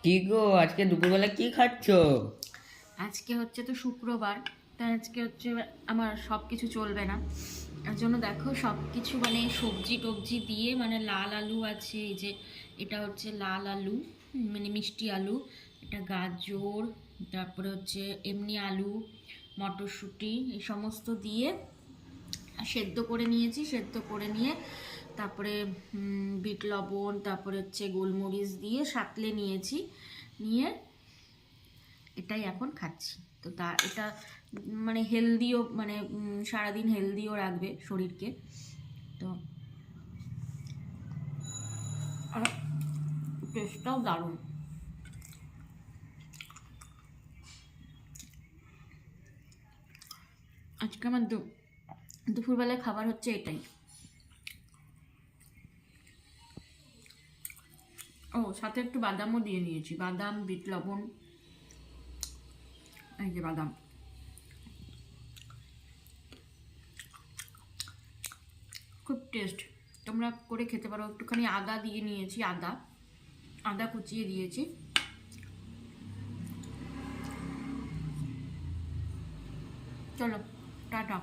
কি গো, আজকে দুপুরবেলা কি খাচ্ছো? আজকে হচ্ছে তো শুক্রবার, তাই আজকে হচ্ছে আমার সব কিছু চলবে না। এর জন্য দেখো সব কিছু মানে সবজি টবজি দিয়ে, মানে লাল আলু আছে, এই যে এটা হচ্ছে লাল আলু, মানে মিষ্টি আলু, এটা গাজর, তারপরে হচ্ছে এমনি আলু, মটরশুঁটি, এই সমস্ত দিয়ে সেদ্ধ করে নিয়েছি। সেদ্ধ করে নিয়ে তারপরে বিট লবণ, তারপরে হচ্ছে গোলমরিচ দিয়ে সাঁতলে নিয়েছি। নিয়ে এটাই এখন খাচ্ছি। তো এটা মানে হেলদিও, মানে সারাদিন হেলদিও রাখবে শরীরকে। তো আর টেস্টটাও দারুণ। আজকে আমার দুপুরবেলায় খাবার হচ্ছে এটাই। ও সাথে একটু বাদামও দিয়ে নিয়েছি, বাদাম, বিট লবণ, এই যে বাদাম। খুব টেস্ট, তোমরা করে খেতে পারো। একটুখানি আদা দিয়ে নিয়েছি, আদা আদা কুচিয়ে দিয়েছি। চলো, টাটা।